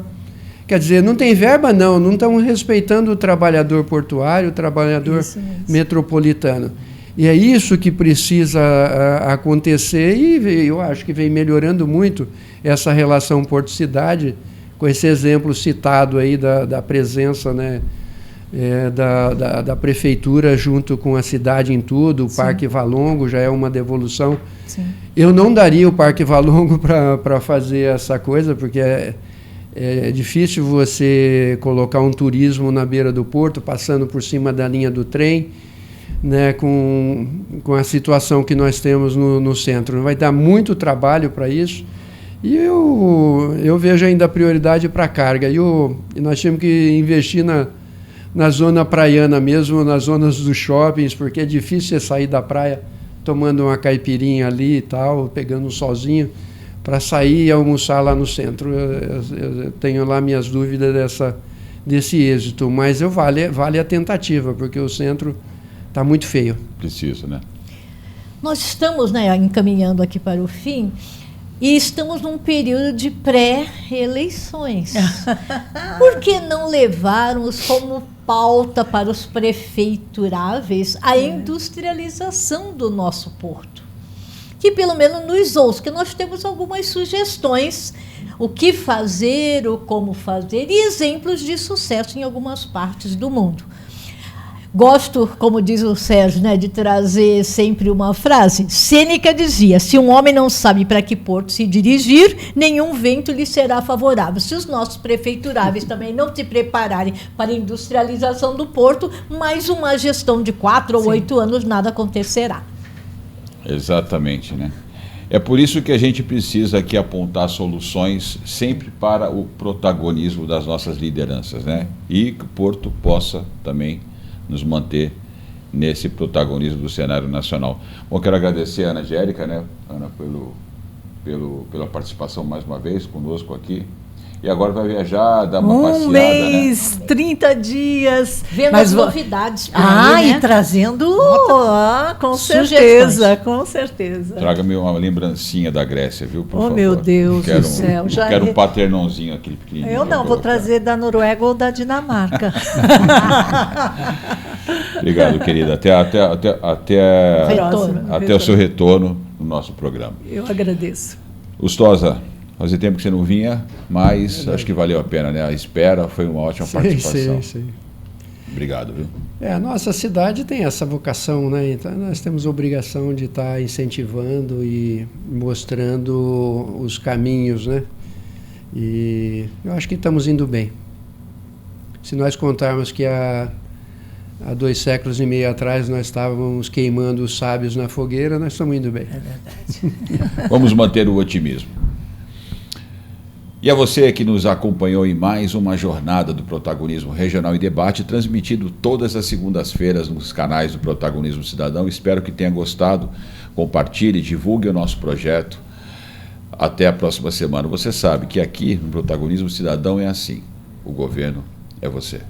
Quer dizer, não tem verba, não estão respeitando o trabalhador portuário, o trabalhador metropolitano. E é isso que precisa acontecer, e eu acho que vem melhorando muito essa relação porto-cidade, com esse exemplo citado aí da presença, né, da prefeitura junto com a cidade em tudo. O Sim. Parque Valongo já é uma devolução. Sim. Eu não daria o Parque Valongo para fazer essa coisa, porque é difícil você colocar um turismo na beira do porto, passando por cima da linha do trem, né, com a situação que nós temos no centro. Vai dar muito trabalho para isso, e eu vejo ainda a prioridade para a carga. E nós temos que investir na zona praiana mesmo, nas zonas dos shoppings, porque é difícil você sair da praia tomando uma caipirinha ali e tal, pegando um solzinho, para sair e almoçar lá no centro. Eu tenho lá minhas dúvidas desse êxito, mas vale a tentativa, porque o centro está muito feio. Preciso, né? Nós estamos, né, encaminhando aqui para o fim, e estamos num período de pré-eleições. Por que não levarmos como pauta para os prefeituráveis a industrialização do nosso porto? Que pelo menos nos ouça, que nós temos algumas sugestões, o que fazer, o como fazer, e exemplos de sucesso em algumas partes do mundo. Gosto, como diz o Sérgio, né, de trazer sempre uma frase. Sêneca dizia: se um homem não sabe para que porto se dirigir, nenhum vento lhe será favorável. Se os nossos prefeituráveis também não se prepararem para a industrialização do porto, mais uma gestão de 4 ou 8 anos, nada acontecerá. Exatamente, né? É por isso que a gente precisa aqui apontar soluções sempre para o protagonismo das nossas lideranças, né? E que o Porto possa também nos manter nesse protagonismo do cenário nacional. Bom, quero agradecer a Ana Angélica, né, Ana, pela participação mais uma vez conosco aqui. E agora vai viajar, dar uma passeada, mês, né? 30 dias. Vendo as novidades por aí, né? E trazendo, com sugestões. certeza, com certeza. Traga-me uma lembrancinha da Grécia, viu, por favor. Meu Deus do céu. Quero um paternãozinho, aquele pequenininho. Eu não, vou trazer da Noruega ou da Dinamarca. Obrigado, querida. Até o seu retorno no nosso programa. Eu agradeço. Lustosa, fazia tempo que você não vinha, mas acho que valeu a pena, né? A espera foi uma ótima participação. Sim. Obrigado, viu? A nossa cidade tem essa vocação, né? Então nós temos a obrigação de estar incentivando e mostrando os caminhos, né? E eu acho que estamos indo bem. Se nós contarmos que há 2 séculos e meio atrás nós estávamos queimando os sábios na fogueira, nós estamos indo bem. É verdade. Vamos manter o otimismo. E a você que nos acompanhou em mais uma jornada do Protagonismo Regional em Debate, transmitido todas as segundas-feiras nos canais do Protagonismo Cidadão. Espero que tenha gostado. Compartilhe, divulgue o nosso projeto. Até a próxima semana. Você sabe que aqui no Protagonismo Cidadão é assim. O governo é você.